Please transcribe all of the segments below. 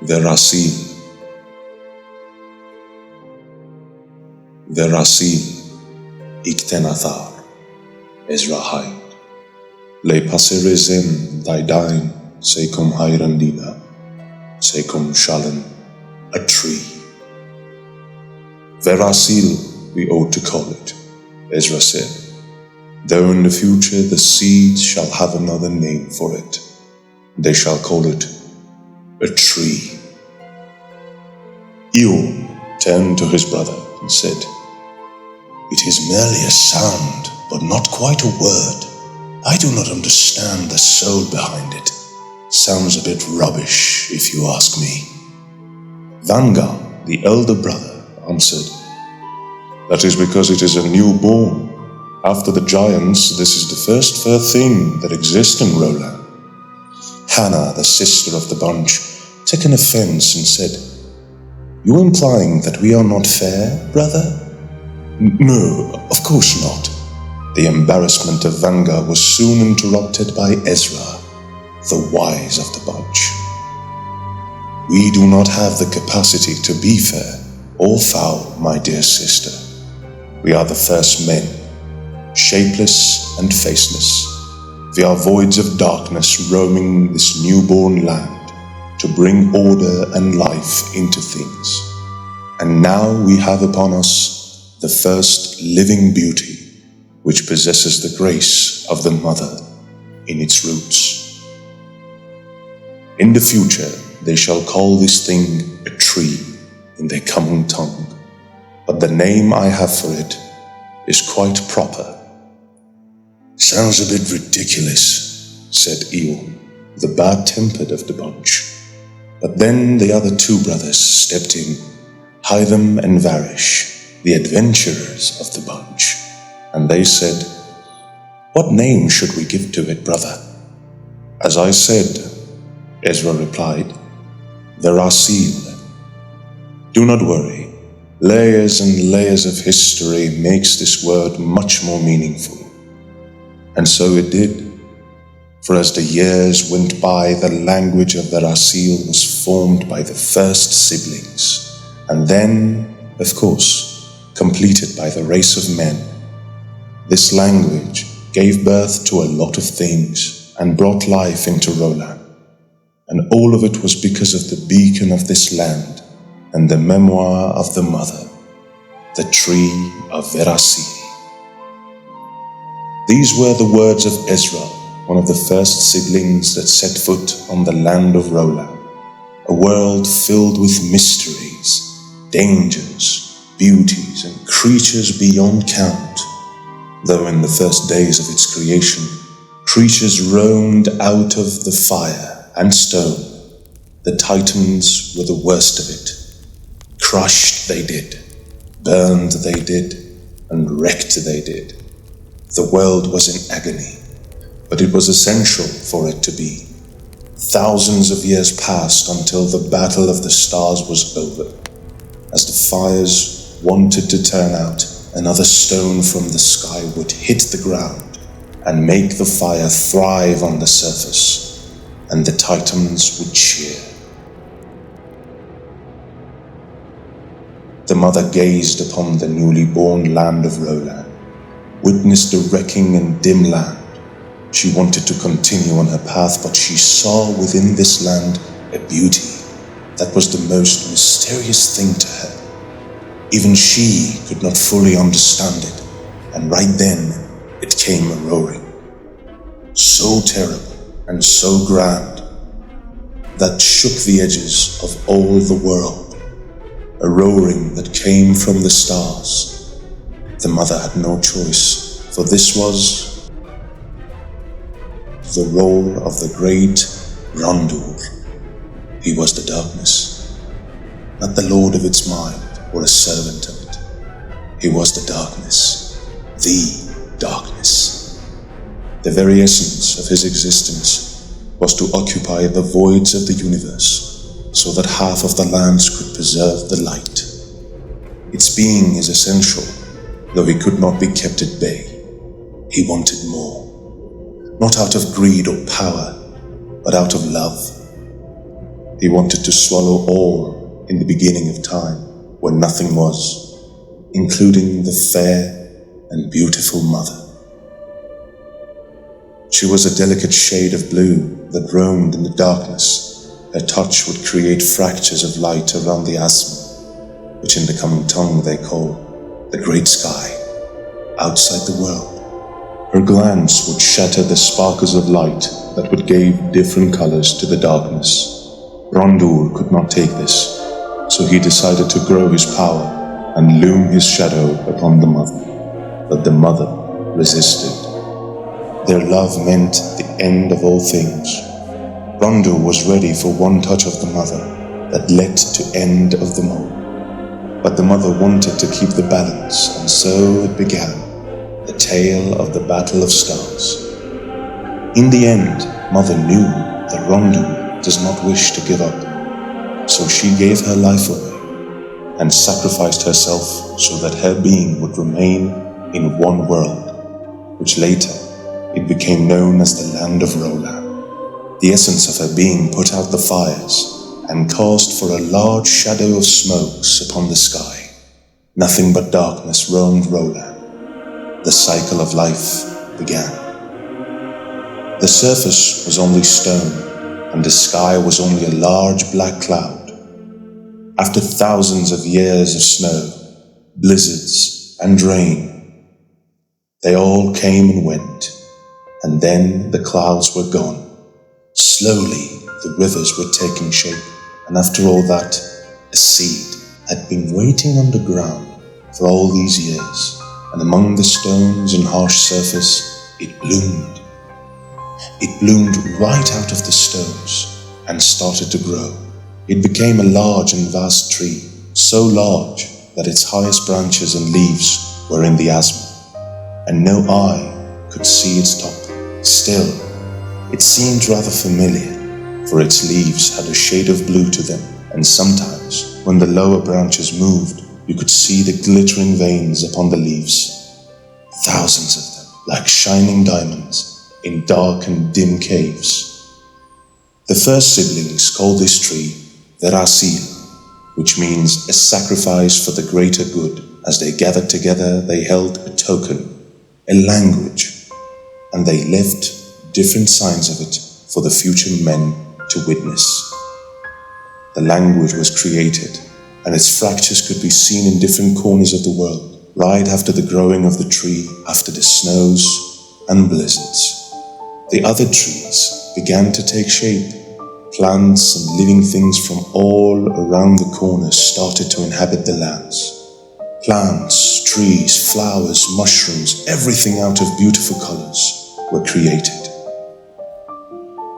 Verassile. Verassile, iktenathar, Ezra Hyde. Le passerezem daidain, secum hyrandina, secum shalen, a tree. Verassile we ought to call it, Ezra said, though in the future the seeds shall have another name for it. They shall call it a tree. Ewan turned to his brother and said, "It is merely a sound, but not quite a word. I do not understand the soul behind it. Sounds a bit rubbish, if you ask me." Vangar, the elder brother, answered, "That is because it is a newborn. After the giants, this is the first fair thing that exists in Rolan." Hannah, the sister of the bunch, took an offense and said, "You implying that we are not fair, brother?" "No, of course not." The embarrassment of Vangar was soon interrupted by Ezra, the wise of the bunch. "We do not have the capacity to be fair or foul, my dear sister. We are the first men, shapeless and faceless. We are voids of darkness roaming this newborn land to bring order and life into things. And now we have upon us the first living beauty, which possesses the grace of the mother in its roots. In the future they shall call this thing a tree in their common tongue, but the name I have for it is quite proper." "Sounds a bit ridiculous," said Ewan, the bad-tempered of the bunch. But then the other two brothers stepped in, Hytham and Varish, the adventurers of the bunch, and they said, "What name should we give to it, brother?" "As I said," Ezra replied, "Verassile. Do not worry, layers and layers of history makes this word much more meaningful." And so it did, for as the years went by, the language of Verassile was formed by the first siblings, and then, of course, completed by the race of men. This language gave birth to a lot of things and brought life into Rolan, and all of it was because of the beacon of this land and the memoir of the mother, the tree of Verassile. These were the words of Ezra, one of the first siblings that set foot on the land of Rolan, a world filled with mysteries, dangers, beauties, and creatures beyond count. Though in the first days of its creation, creatures roamed out of the fire and stone, the Titans were the worst of it. Crushed they did, burned they did, and wrecked they did. The world was in agony, but it was essential for it to be. Thousands of years passed until the battle of the stars was over. As the fires wanted to turn out, another stone from the sky would hit the ground and make the fire thrive on the surface, and the Titans would cheer. The mother gazed upon the newly born land of Rolan, witnessed the wrecking and dim land. She wanted to continue on her path, but she saw within this land a beauty that was the most mysterious thing to her. Even she could not fully understand it, and right then it came a roaring, so terrible and so grand that shook the edges of all the world, a roaring that came from the stars. The mother had no choice, for this was the roar of the great Randur. He was the darkness, not the lord of its mind or a servant of it. He was the darkness, the darkness. The very essence of his existence was to occupy the voids of the universe, so that half of the lands could preserve the light. Its being is essential, though he could not be kept at bay. He wanted more, not out of greed or power, but out of love. He wanted to swallow all in the beginning of time, when nothing was, including the fair and beautiful mother. She was a delicate shade of blue that roamed in the darkness. Her touch would create fractures of light around the asthma, which in the common tongue they call the great sky, outside the world. Her glance would shatter the sparkles of light that would give different colors to the darkness. Rondur could not take this, so he decided to grow his power and loom his shadow upon the mother. But the mother resisted. Their love meant the end of all things. Rondur was ready for one touch of the mother that led to end of them all. But the mother wanted to keep the balance, and so it began, the tale of the Battle of Stars. In the end, Mother knew that Rondur does not wish to give up, so she gave her life away and sacrificed herself so that her being would remain in one world, which later it became known as the land of Rolan. The essence of her being put out the fires and caused for a large shadow of smokes upon the sky. Nothing but darkness roamed Rolan. The cycle of life began. The surface was only stone, and the sky was only a large black cloud. After thousands of years of snow, blizzards, and rain, they all came and went, and then the clouds were gone. Slowly, the rivers were taking shape, and after all that, a seed had been waiting underground for all these years, and among the stones and harsh surface, it bloomed. It bloomed right out of the stones and started to grow. It became a large and vast tree, so large that its highest branches and leaves were in the asthma, and no eye could see its top. Still, it seemed rather familiar, for its leaves had a shade of blue to them, and sometimes, when the lower branches moved, you could see the glittering veins upon the leaves. Thousands of them, like shining diamonds, in dark and dim caves. The first siblings called this tree Verassile, which means a sacrifice for the greater good. As they gathered together, they held a token, a language, and they left different signs of it for the future men to witness. The language was created, and its fractures could be seen in different corners of the world, right after the growing of the tree, after the snows and blizzards. The other trees began to take shape. Plants and living things from all around the corners started to inhabit the lands. Plants, trees, flowers, mushrooms, everything out of beautiful colors were created.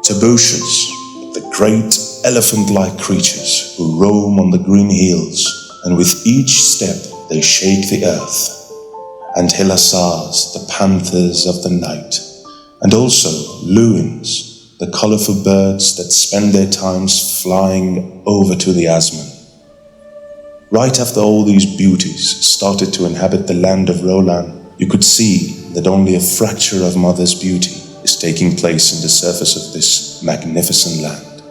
Tabooshes, the great elephant-like creatures who roam on the green hills, and with each step they shake the earth. And Hilasars, the panthers of the night. And also loons, the colorful birds that spend their times flying over to the Asman. Right after all these beauties started to inhabit the land of Rolan, you could see that only a fracture of Mother's beauty is taking place in the surface of this magnificent land.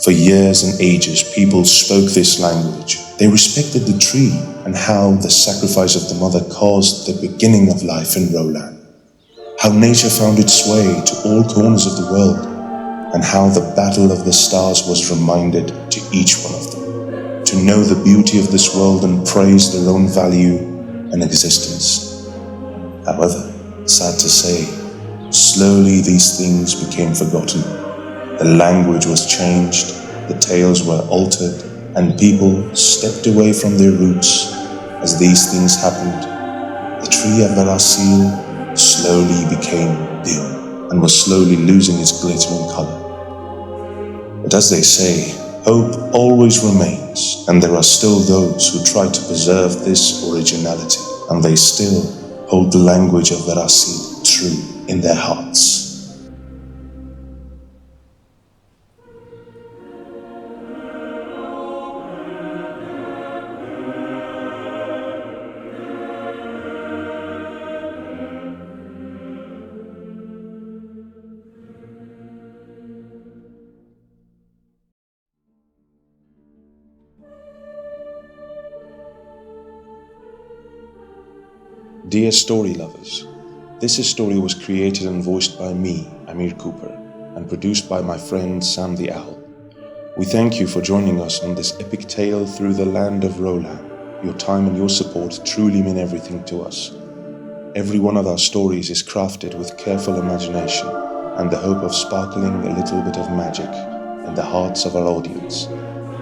For years and ages, people spoke this language. They respected the tree and how the sacrifice of the mother caused the beginning of life in Rolan. How nature found its way to all corners of the world, and how the battle of the stars was reminded to each one of them, to know the beauty of this world and praise their own value and existence. However, sad to say, slowly these things became forgotten. The language was changed, the tales were altered, and people stepped away from their roots. As these things happened, the tree of Verassile slowly became dim and was slowly losing its glittering color. But as they say, hope always remains, and there are still those who try to preserve this originality, and they still hold the language of Verassile true in their hearts. Dear story lovers, this story was created and voiced by me, AmirCooper, and produced by my friend SamTheOwl. We thank you for joining us on this epic tale through the land of Rolan. Your time and your support truly mean everything to us. Every one of our stories is crafted with careful imagination and the hope of sparkling a little bit of magic in the hearts of our audience.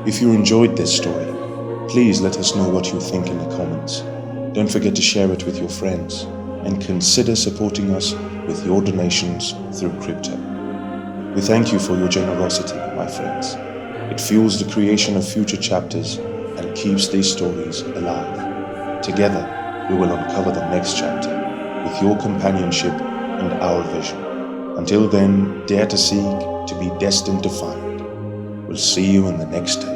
If you enjoyed this story, please let us know what you think in the comments. Don't forget to share it with your friends and consider supporting us with your donations through crypto. We thank you for your generosity, my friends. It fuels the creation of future chapters and keeps these stories alive. Together, we will uncover the next chapter with your companionship and our vision. Until then, dare to seek, to be destined to find. We'll see you in the next tale.